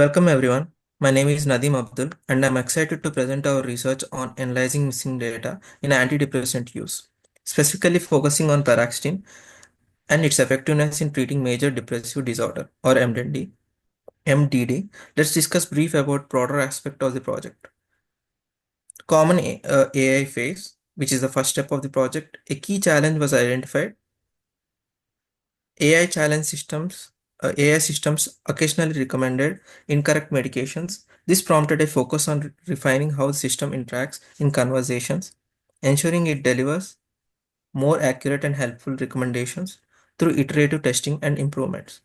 Welcome everyone. My name is Nadeem Abdul and I'm excited to present our research on analyzing missing data in antidepressant use, specifically focusing on paroxetine and its effectiveness in treating major depressive disorder or MDD. MDD. Let's discuss brief about broader aspect of the project. Common AI phase, which is the first step of the project. A key challenge was identified. AI systems occasionally recommended incorrect medications. This prompted a focus on refining how the system interacts in conversations, ensuring it delivers more accurate and helpful recommendations through iterative testing and improvements.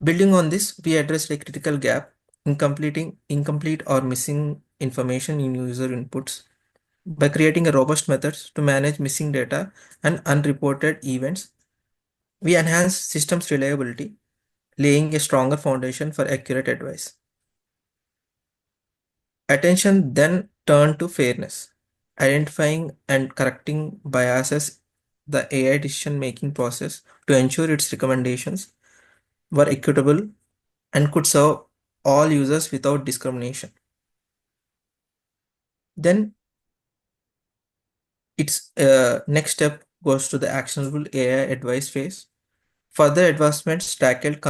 Building on this, we addressed a critical gap in completing incomplete or missing information in user inputs by creating a robust methods to manage missing data and unreported events. We enhance systems reliability, laying a stronger foundation for accurate advice. Attention then turned to fairness, identifying and correcting biases the AI decision-making process to ensure its recommendations were equitable and could serve all users without discrimination. Then its next step goes to the actionable AI advice phase. Further advancements tackled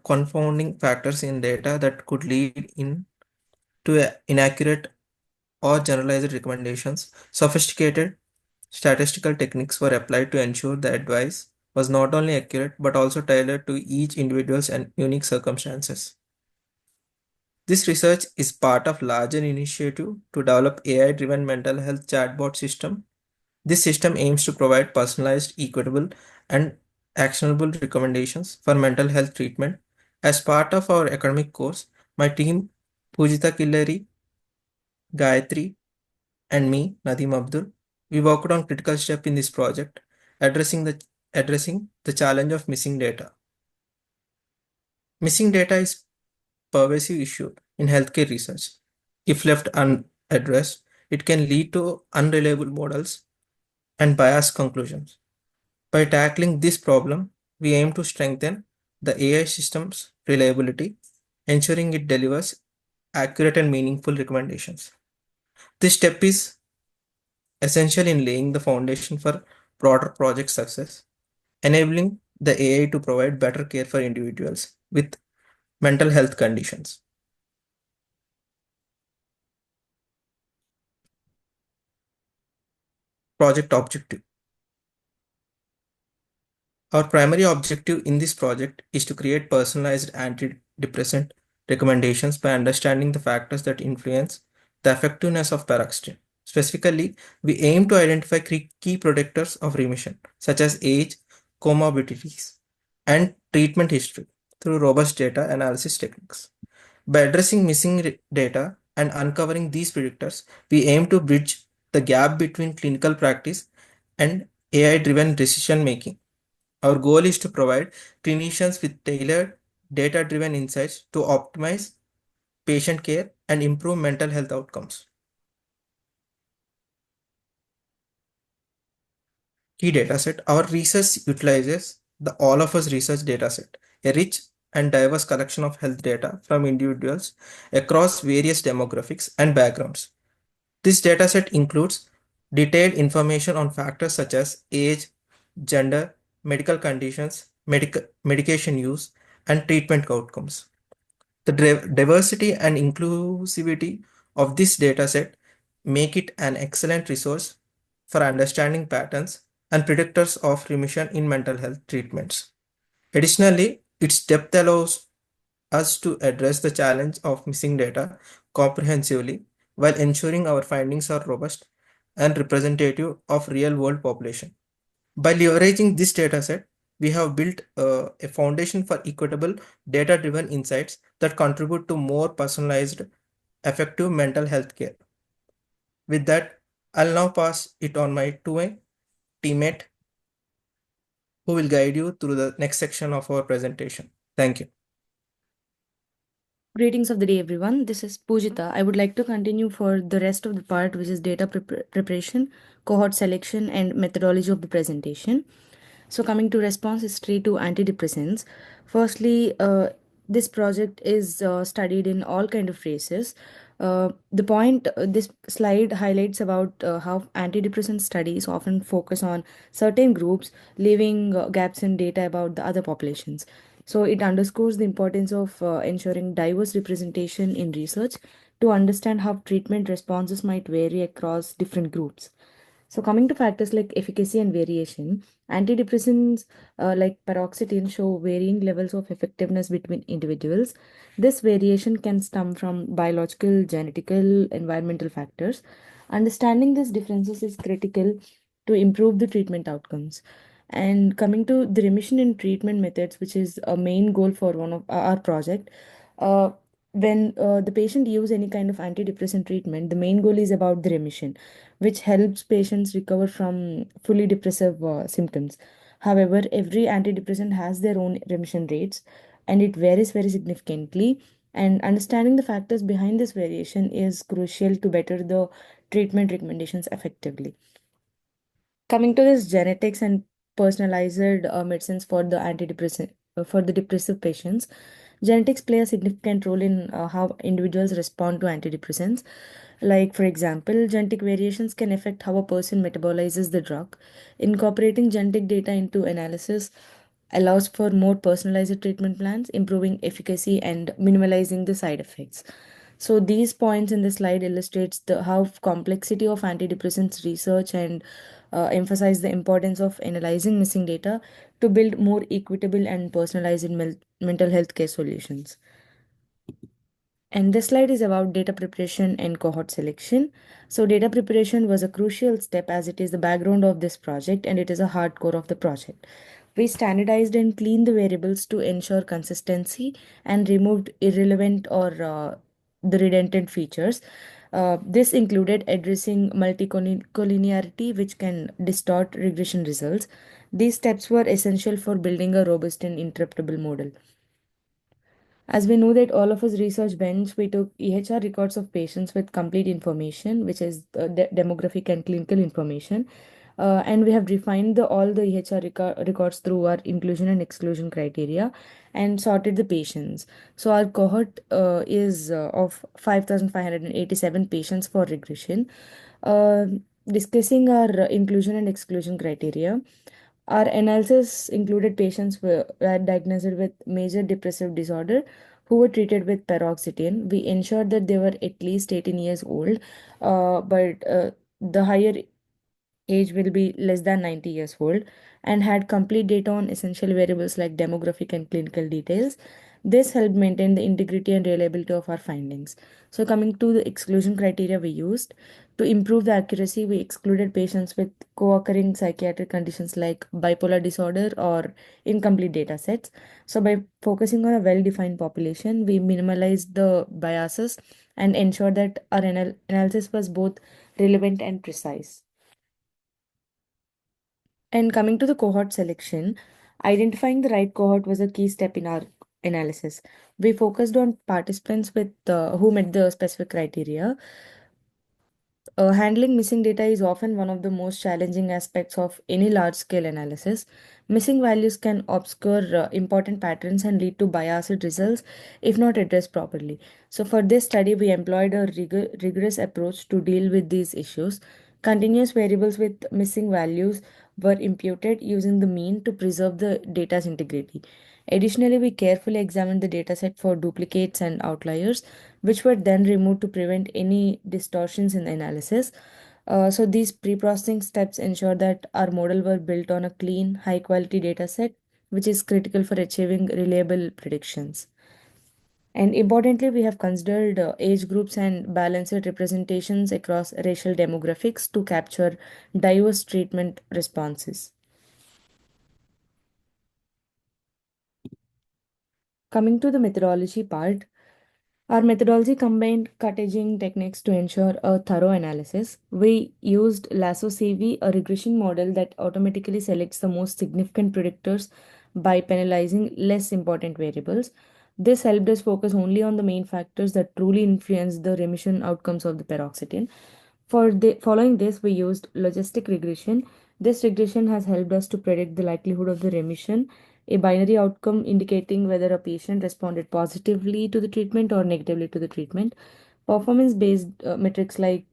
confounding factors in data that could lead to inaccurate or generalized recommendations. Sophisticated statistical techniques were applied to ensure the advice was not only accurate but also tailored to each individual's and unique circumstances. This research is part of larger initiative to develop AI-driven mental health chatbot system. This system aims to provide personalized, equitable, and actionable recommendations for mental health treatment. As part of our academic course, my team, Pujita Killari, Gayatri, and me, Nadeem Abdul, we worked on critical step in this project, addressing the challenge of missing data. Missing data is pervasive issue in healthcare research. If left unaddressed, it can lead to unreliable models and biased conclusions. By tackling this problem, we aim to strengthen the AI system's reliability, ensuring it delivers accurate and meaningful recommendations. This step is essential in laying the foundation for broader project success, enabling the AI to provide better care for individuals with mental health conditions. Project objective. Our primary objective in this project is to create personalized antidepressant recommendations by understanding the factors that influence the effectiveness of paroxetine. Specifically, we aim to identify key predictors of remission, such as age, comorbidities, and treatment history through robust data analysis techniques. By addressing missing data and uncovering these predictors, we aim to bridge the gap between clinical practice and AI-driven decision making. Our goal is to provide clinicians with tailored, data-driven insights to optimize patient care and improve mental health outcomes. Key dataset. Our research utilizes the All of Us research dataset, a rich and diverse collection of health data from individuals across various demographics and backgrounds. This dataset includes detailed information on factors such as age, gender, medical conditions, medication use, and treatment outcomes. The diversity and inclusivity of this dataset make it an excellent resource for understanding patterns and predictors of remission in mental health treatments. Additionally, its depth allows us to address the challenge of missing data comprehensively while ensuring our findings are robust and representative of real-world population. By leveraging this dataset, we have built a foundation for equitable, data-driven insights that contribute to more personalized, effective mental health care. With that, I'll now pass it on to my teammate who will guide you through the next section of our presentation. Thank you. Greetings of the day, everyone. This is Pujita. I would like to continue for the rest of the part, which is data preparation, cohort selection, and methodology of the presentation. So, coming to response history to antidepressants. Firstly, this project is studied in all kind of races. The point this slide highlights about how antidepressant studies often focus on certain groups, leaving gaps in data about the other populations. So it underscores the importance of ensuring diverse representation in research to understand how treatment responses might vary across different groups. So, coming to factors like efficacy and variation, antidepressants like paroxetine show varying levels of effectiveness between individuals. This variation can stem from biological, genetical, environmental factors. Understanding these differences is critical to improve the treatment outcomes. And coming to the remission in treatment methods, which is a main goal for one of our project, uh, when the patient use any kind of antidepressant treatment, the main goal is about the remission, which helps patients recover from fully depressive symptoms. However, every antidepressant has their own remission rates and it varies very significantly. And understanding the factors behind this variation is crucial to better the treatment recommendations effectively. Coming to this genetics and personalized medicines for the antidepressant for the depressive patients, genetics play a significant role in how individuals respond to antidepressants. Like, for example, genetic variations can affect how a person metabolizes the drug. Incorporating genetic data into analysis allows for more personalized treatment plans, improving efficacy and minimalizing the side effects. So these points in the slide illustrates the how complexity of antidepressants research and emphasize the importance of analyzing missing data to build more equitable and personalized mental health care solutions. And this slide is about data preparation and cohort selection. So, data preparation was a crucial step as it is the background of this project and it is a hard core of the project. We standardized and cleaned the variables to ensure consistency and removed irrelevant or the redundant features. This included addressing multicollinearity, which can distort regression results. These steps were essential for building a robust and interpretable model. As we know that all of us research bench, we took EHR records of patients with complete information, which is demographic and clinical information. And we have refined all the EHR records through our inclusion and exclusion criteria and sorted the patients. So our cohort is of 5,587 patients for regression. Uh, Discussing our inclusion and exclusion criteria, our analysis included patients who were diagnosed with major depressive disorder who were treated with paroxetine. We ensured that they were at least 18 years old, but the higher age will be less than 90 years old, and had complete data on essential variables like demographic and clinical details. This helped maintain the integrity and reliability of our findings. So, coming to the exclusion criteria we used, to improve the accuracy, we excluded patients with co occurring psychiatric conditions like bipolar disorder or incomplete data sets. So, by focusing on a well defined population, we minimalized the biases and ensured that our analysis was both relevant and precise. And coming to the cohort selection, identifying the right cohort was a key step in our analysis. We focused on participants with who met the specific criteria. Handling missing data is often one of the most challenging aspects of any large scale analysis. Missing values can obscure important patterns and lead to biased results if not addressed properly. So, for this study, we employed a rigorous approach to deal with these issues. Continuous variables with missing values were imputed using the mean to preserve the data's integrity. Additionally, we carefully examined the dataset for duplicates and outliers, which were then removed to prevent any distortions in the analysis. So these pre-processing steps ensure that our model were built on a clean, high-quality dataset, which is critical for achieving reliable predictions. And importantly, we have considered age groups and balanced representations across racial demographics to capture diverse treatment responses. Coming to the methodology part, our methodology combined cut-edging techniques to ensure a thorough analysis. We used LassoCV, a regression model that automatically selects the most significant predictors by penalizing less important variables. This helped us focus only on the main factors that truly influence the remission outcomes of the paroxetine. Following this, we used logistic regression. This regression has helped us to predict the likelihood of the remission a binary outcome indicating whether a patient responded positively to the treatment or negatively to the treatment. Performance based metrics like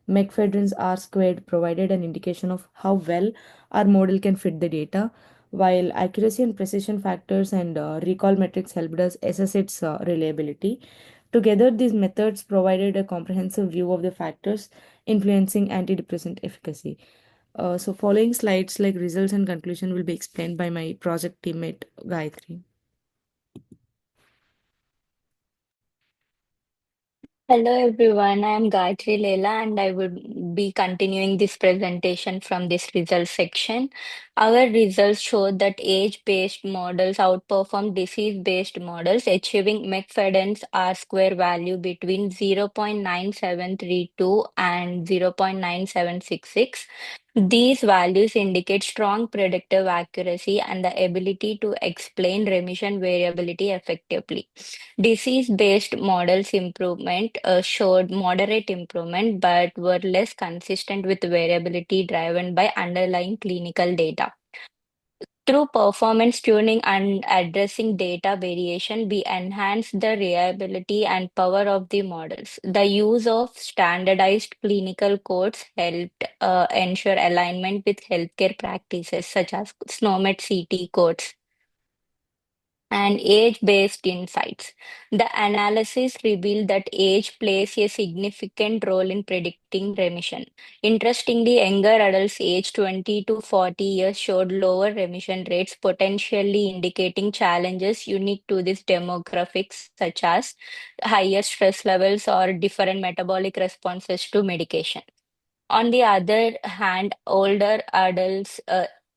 McFadden's R squared provided an indication of how well our model can fit the data, while accuracy and precision factors and recall metrics helped us assess its reliability. Together, these methods provided a comprehensive view of the factors influencing antidepressant efficacy. So, following slides like results and conclusion will be explained by my project teammate Gayatri. Hello everyone, I am Gayatri Leela and I would be continuing this presentation from this results section. Our results show that age-based models outperform disease-based models, achieving McFadden's R-square value between 0.9732 and 0.9766. These values indicate strong predictive accuracy and the ability to explain remission variability effectively. Disease-based models improvement showed moderate improvement but were less consistent with variability driven by underlying clinical data. Through performance tuning and addressing data variation, we enhance the reliability and power of the models. The use of standardized clinical codes helped ensure alignment with healthcare practices such as SNOMED CT codes and age-based insights. The analysis revealed that age plays a significant role in predicting remission. Interestingly, younger adults aged 20 to 40 years showed lower remission rates, potentially indicating challenges unique to this demographics, such as higher stress levels or different metabolic responses to medication. On the other hand, older adults,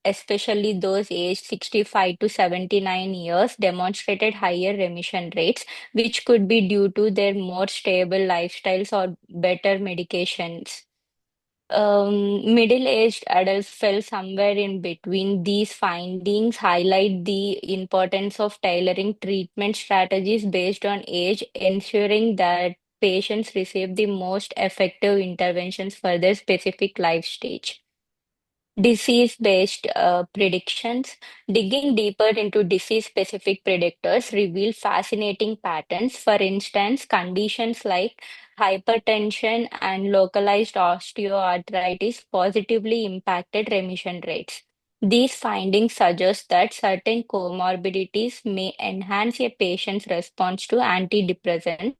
especially those aged 65 to 79 years, demonstrated higher remission rates, which could be due to their more stable lifestyles or better medications. Middle-aged adults fell somewhere in between. These findings highlight the importance of tailoring treatment strategies based on age, ensuring that patients receive the most effective interventions for their specific life stage. Disease-based predictions. Digging deeper into disease-specific predictors reveal fascinating patterns. For instance, conditions like hypertension and localized osteoarthritis positively impacted remission rates. These findings suggest that certain comorbidities may enhance a patient's response to antidepressants,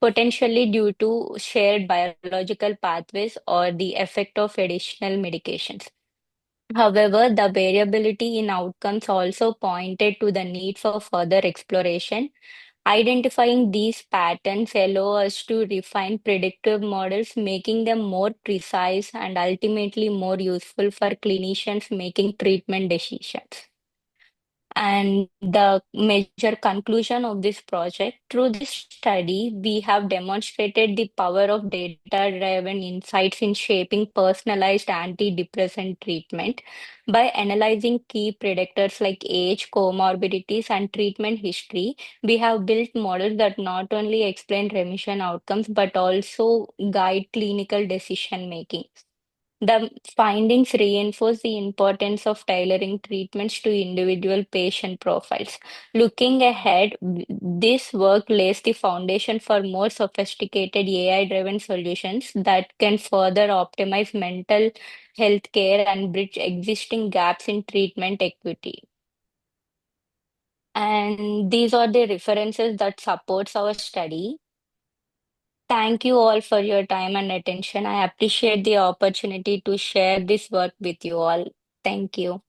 potentially due to shared biological pathways or the effect of additional medications. However, the variability in outcomes also pointed to the need for further exploration. Identifying these patterns allow us to refine predictive models, making them more precise and ultimately more useful for clinicians making treatment decisions. And the major conclusion of this project, through this study, we have demonstrated the power of data-driven insights in shaping personalized antidepressant treatment. By analyzing key predictors like age, comorbidities, and treatment history, we have built models that not only explain remission outcomes but also guide clinical decision making. The findings reinforce the importance of tailoring treatments to individual patient profiles. Looking ahead, this work lays the foundation for more sophisticated AI-driven solutions that can further optimize mental health care and bridge existing gaps in treatment equity. And these are the references that supports our study. Thank you all for your time and attention. I appreciate the opportunity to share this work with you all. Thank you.